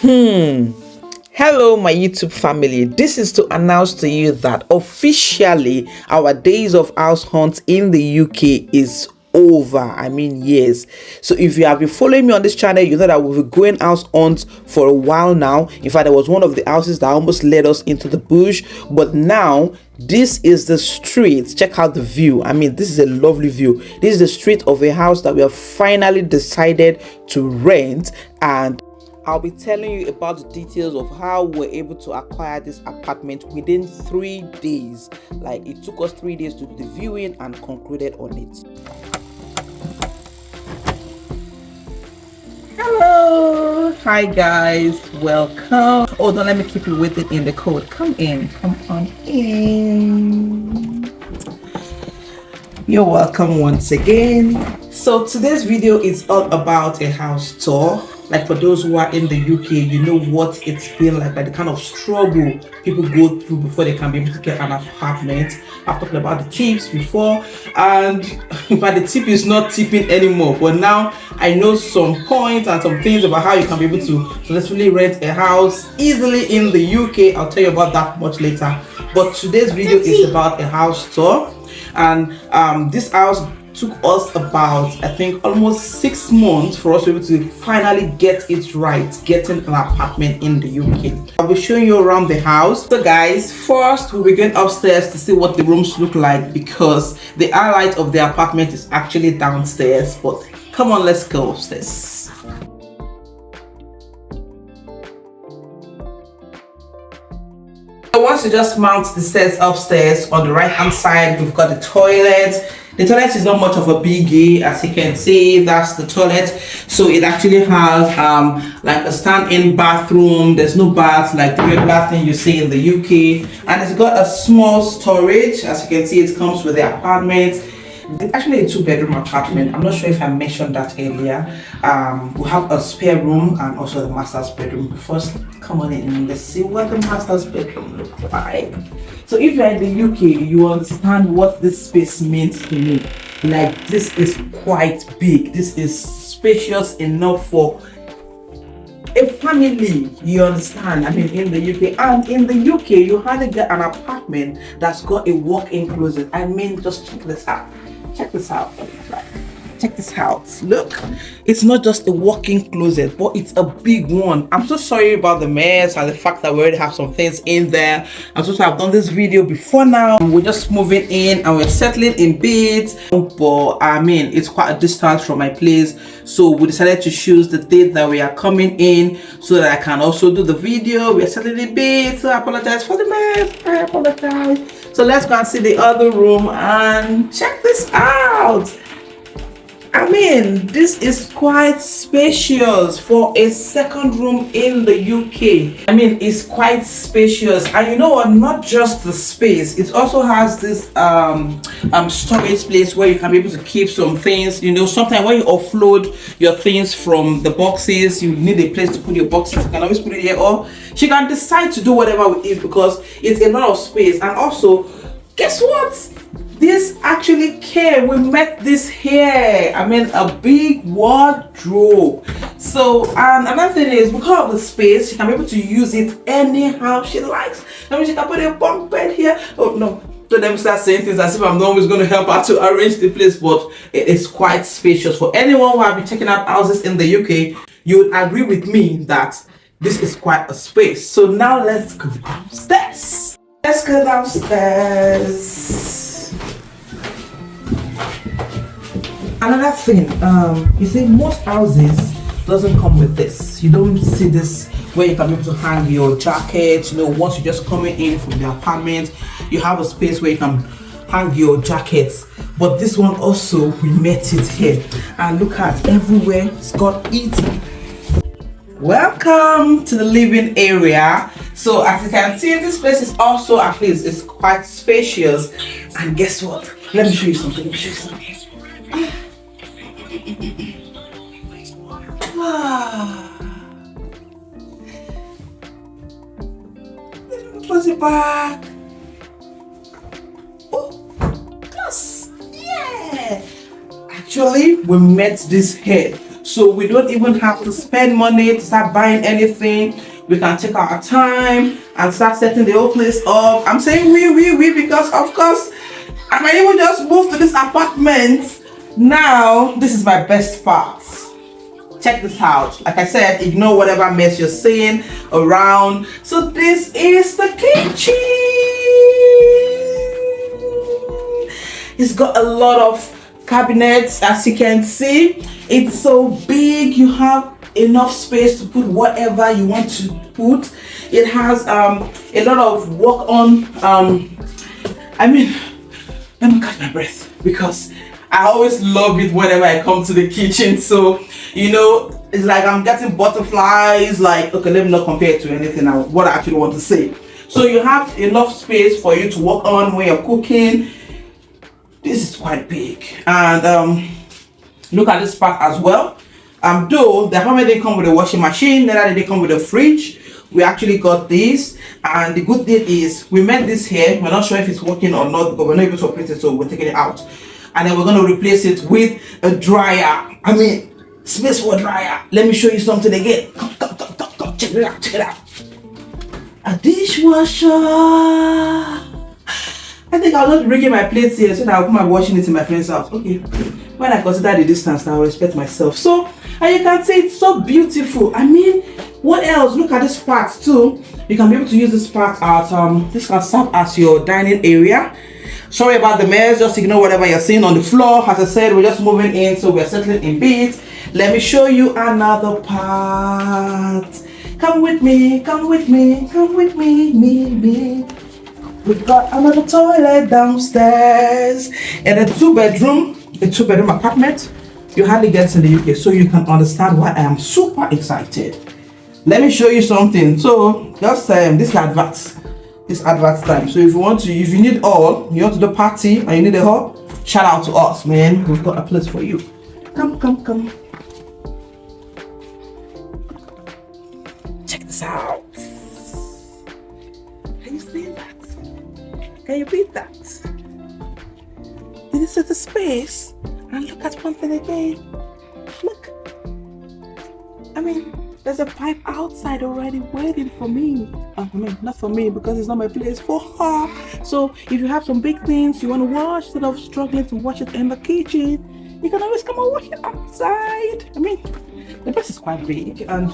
Hello my YouTube family, this is to announce to you that officially our days of house hunts in the UK is over. Yes. So if you have been following me on this channel, you know that we'll be going house hunts for a while now. In fact, there was one of the houses that almost led us into the bush, but now this is the street. Check out the view. This is a lovely view. This is the street of a house that we have finally decided to rent, and I'll be telling you about the details of how we're able to acquire this apartment within 3 days. Like, it took us 3 days to do the viewing and concluded on it. Hello, hi guys, welcome. Oh, don't let me keep you waiting in the cold. Come in, come on in. You're welcome once again. So today's video is all about a house tour. Like, for those who are in the UK, you know what it's been like the kind of struggle people go through before they can be able to get an apartment. I've talked about the tips before, and in fact the tip is not tipping anymore, but now I know some points and some things about how you can be able to successfully rent a house easily in the UK. I'll tell you about that much later, but today's video is about a house tour. And this house took us about, I think, almost 6 months for us to be able to finally get it right, getting an apartment in the UK. I'll be showing you around the house. So guys, first we'll be going upstairs to see what the rooms look like, because the highlight of the apartment is actually downstairs. But come on, let's go upstairs. Once you just mount the stairs upstairs, on the right hand side we've got the toilet. The toilet is not much of a biggie, as you can see. That's the toilet. So it actually has like a stand-in bathroom. There's no bath like the regular thing you see in the UK, and it's got a small storage. As you can see, it comes with the apartment. It's actually a 2-bedroom apartment. I'm not sure if I mentioned that earlier. We have a spare room and also the master's bedroom. First, come on in and let's see what the master's bedroom looks like. So if you're in the UK, you understand what this space means to me. Like, this is quite big. This is spacious enough for a family, you understand? In the UK. And in the UK, you hardly get an apartment that's got a walk-in closet. Just check this out. Check this out. Check this out. Look, it's not just a walk-in closet, but it's a big one. I'm so sorry about the mess and the fact that we already have some things in there. I'm so sorry, I've done this video before now. We're just moving in and we're settling in bits, but it's quite a distance from my place, so we decided to choose the date that we are coming in so that I can also do the video. We're settling in bits, so I apologize for the mess. I apologize. So let's go and see the other room and check this out. This is quite spacious for a second room in the UK. It's quite spacious, and you know what? Not just the space, it also has this storage place where you can be able to keep some things. Sometimes when you offload your things from the boxes, you need a place to put your boxes. You can always put it here, or she can decide to do whatever with it because it's a lot of space. And also, guess what? This actually came, we met this here. A big wardrobe. So, and another thing is, because of the space, she can be able to use it anyhow she likes. She can put a bunk bed here. Oh no, don't let me start saying things as if I'm not always going to help her to arrange the place, but it is quite spacious. For anyone who have been checking out houses in the UK, you would agree with me that this is quite a space. So now let's go downstairs. Let's go downstairs. Another thing, you see, most houses doesn't come with this. You don't see this where you can be able to hang your jacket. Once you just coming in from the apartment, you have a space where you can hang your jackets. But this one also, we met it here. And look at everywhere, it's got it. Welcome to the living area. So as you can see, this place is also, at least, it's quite spacious. And guess what? Let me show you something. Close it back. Oh, close. Yeah. Actually, we met this here. so we don't even have to spend money to start buying anything. We can take our time and start setting the whole place up. I'm saying we because of course I might even just move to this apartment. Now this is my best part. Check this out. Like I said, ignore whatever mess you're seeing around. So this is the kitchen. It's got a lot of cabinets, as you can see. It's so big. You have enough space to put whatever you want to put. It has a lot of work on. I mean, let me catch my breath because I always love it whenever I come to the kitchen. So, you know, it's like I'm getting butterflies. Like, okay, let me not compare it to anything now, what I actually want to say. So you have enough space for you to work on when you're cooking. This is quite big. And look at this part as well. Though the apartment didn't come with a washing machine, neither did they come with a fridge. We actually got this, and the good thing is we made this here. We're not sure if it's working or not because we're not able to operate it, so we're taking it out. And then we're going to replace it with a dryer. I mean, space for a dryer. Let me show you something again. Come. Check it out. A dishwasher. I think I'll just bring in my plates here so that I'll put my washing it in my friend's house. Okay. When I consider the distance, I'll respect myself. So, and you can see it's so beautiful. I mean, what else? Look at this part too. You can be able to use this part as this can serve as your dining area. Sorry about the mess, just ignore whatever you're seeing on the floor. As I said, we're just moving in, so we're settling in bits. Let me show you another part. Come with me, me. We've got another toilet downstairs and a two-bedroom apartment. You hardly get in the UK, so you can understand why I am super excited. Let me show you something. So just this is adverts. It's advert time. So if you need all, you want to do party and you need a hall, shout out to us, man. We've got a place for you. Come. Check this out. Can you see that? Can you beat that? Did you see the space? And look at one thing again. Look. I mean, there's a pipe outside already waiting for me. I mean, not for me because it's not my place, for her. So if you have some big things you want to wash instead of struggling to wash it in the kitchen, you can always come and wash it outside. I mean, the place is quite big and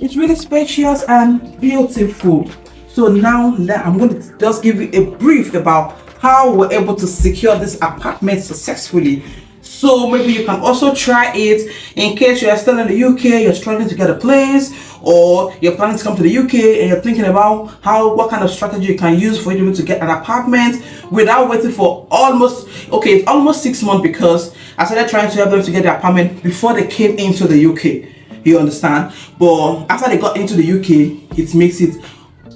it's really spacious and beautiful. So now I'm going to just give you a brief about how we're able to secure this apartment successfully. So maybe you can also try it in case you are still in the UK, you're struggling to get a place, or you're planning to come to the UK and you're thinking about what kind of strategy you can use for you to get an apartment without waiting for almost 6 months, because I started trying to help them to get the apartment before they came into the UK. You understand? But after they got into the UK, it makes it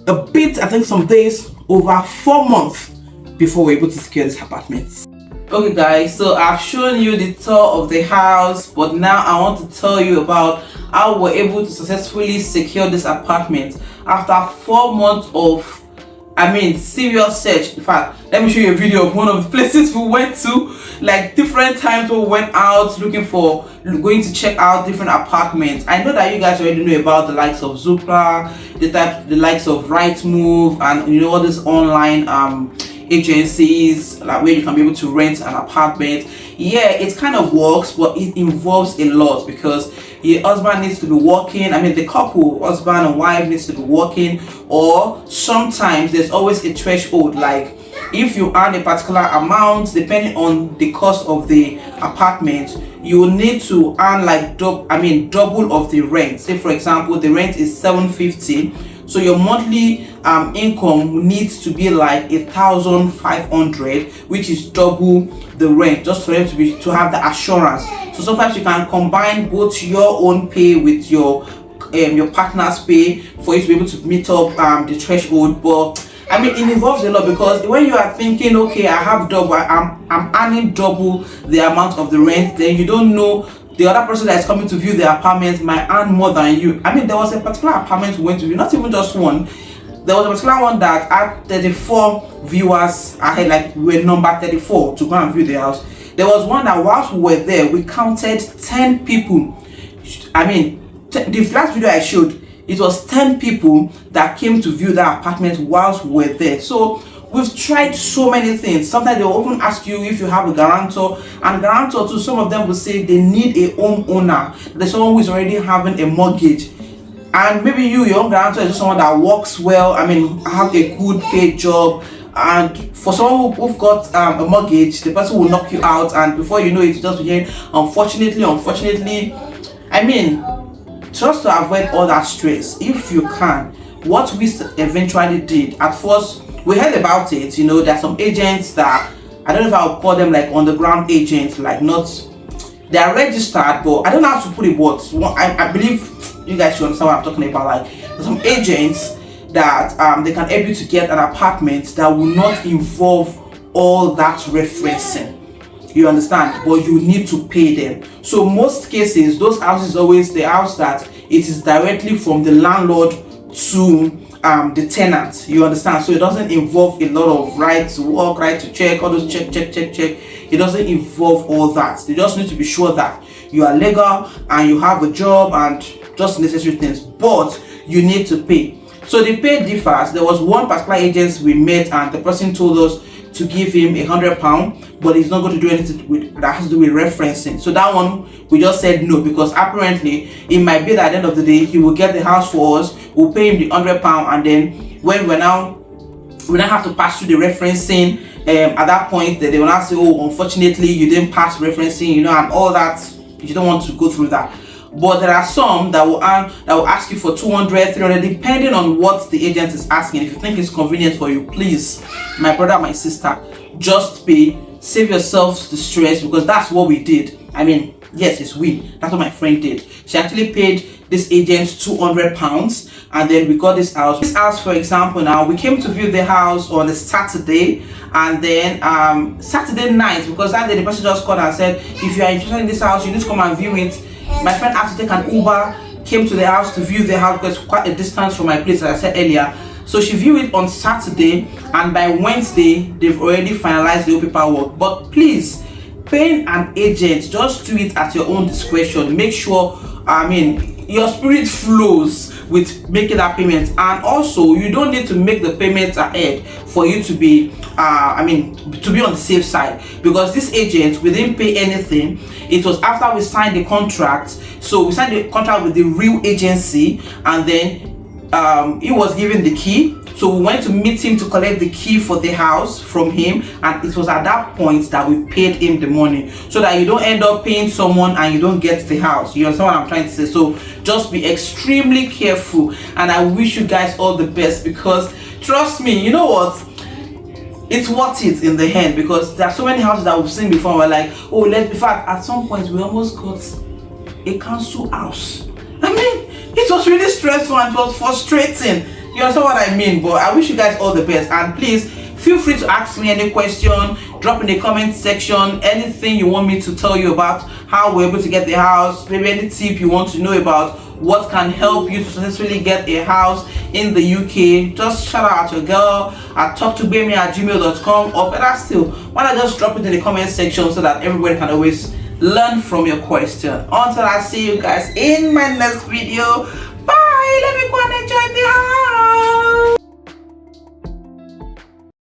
a bit, I think some days, over 4 months before we're able to secure this apartment. Okay guys, so I've shown you the tour of the house, but now I want to tell you about how we're able to successfully secure this apartment after 4 months of, serious search. In fact, let me show you a video of one of the places we went to, like different times we went out going to check out different apartments. I know that you guys already know about the likes of Zoopla, the likes of Rightmove, and all these online agencies like where you can be able to rent an apartment. Yeah, it kind of works, but it involves a lot because your husband needs to be working. The couple, husband and wife, needs to be working, or sometimes there's always a threshold, like if you earn a particular amount depending on the cost of the apartment, you will need to earn like double of the rent. Say for example the rent is $750, so your monthly income needs to be like $1,500, which is double the rent, just for them to have the assurance. So sometimes you can combine both your own pay with your partner's pay for you to be able to meet up the threshold. But it involves a lot, because when you are thinking, okay, I have double, I'm earning double the amount of the rent, then you don't know the other person that is coming to view the apartment might earn more than you. There was a particular apartment we went to view, not even just one. There was a particular one that had 34 viewers ahead, like we were number 34 to go and view the house. There was one that whilst we were there, we counted 10 people I mean, the last video I showed, it was 10 people that came to view that apartment whilst we were there. So we've tried so many things. Sometimes they will often ask you if you have a guarantor, and guarantor too, some of them will say they need a homeowner. There's someone who is already having a mortgage, and maybe your own guarantor is just someone that works well, I mean, have a good paid job. And for someone who've got a mortgage, the person will knock you out, and before you know it, you just begin, unfortunately. I mean, just to avoid all that stress, if you can, what we eventually did, at first we heard about it, you know, there are some agents that, I don't know if I would call them like underground agents, like not, they are registered, but I don't know how to put it, but I believe you guys should understand what I'm talking about. Like, there's some agents that they can help you to get an apartment that will not involve all that referencing, you understand, but you need to pay them. So most cases, those houses, always the house that it is directly from the landlord to the tenant, you understand. So it doesn't involve a lot of right to work, right to check, all those check. It doesn't involve all that. They just need to be sure that you are legal and you have a job and just necessary things, but you need to pay. So the pay differs. There was one particular agent we met, and the person told us to give him £100, but he's not going to do anything with that has to do with referencing. So that one we just said no, because apparently it might be that at the end of the day he will get the house for us, we'll pay him the £100, and then when we now have to pass through the referencing, at that point that they will now say, oh, unfortunately you didn't pass referencing, you know, and all that. You don't want to go through that. But there are some that will ask you for 200, 300, depending on what the agent is asking. If you think it's convenient for you, please, my brother, my sister, just pay. Save yourself the stress, because that's what we did. I mean, yes, it's we. That's what my friend did. She actually paid this agent £200, and then we got this house. This house, for example, now we came to view the house on a Saturday, and then Saturday night, because that day the person just called and said, if you are interested in this house, you need to come and view it. My friend had to take an Uber, came to the house to view the house, because it's quite a distance from my place, as I said earlier. So she viewed it on Saturday, and by Wednesday they've already finalized the paperwork. But please, paying an agent, just do it at your own discretion. Make sure, I mean, your spirit flows with making that payment, and also you don't need to make the payments ahead for you to be to be on the safe side, because this agent, we didn't pay anything. It was after we signed the contract. So we signed the contract with the real agency, and then he was given the key. So we went to meet him to collect the key for the house from him, and it was at that point that we paid him the money, so that you don't end up paying someone and you don't get the house. You understand what I'm trying to say? So just be extremely careful, and I wish you guys all the best, because trust me, you know what, it's worth it in the end, because there are so many houses that we've seen before. We're like, oh, in fact, at some point we almost got a council house. I mean, it was really stressful and it was frustrating. You understand what I mean? But I wish you guys all the best, and please feel free to ask me any question, drop in the comment section anything you want me to tell you about how we're able to get the house, maybe any tip you want to know about what can help you to successfully get a house in the UK. Just shout out your girl at talktogbemy@gmail.com, or better still, why not just drop it in the comment section so that everybody can always learn from your question. Until I see you guys in my next video, bye. Let me go and enjoy the house.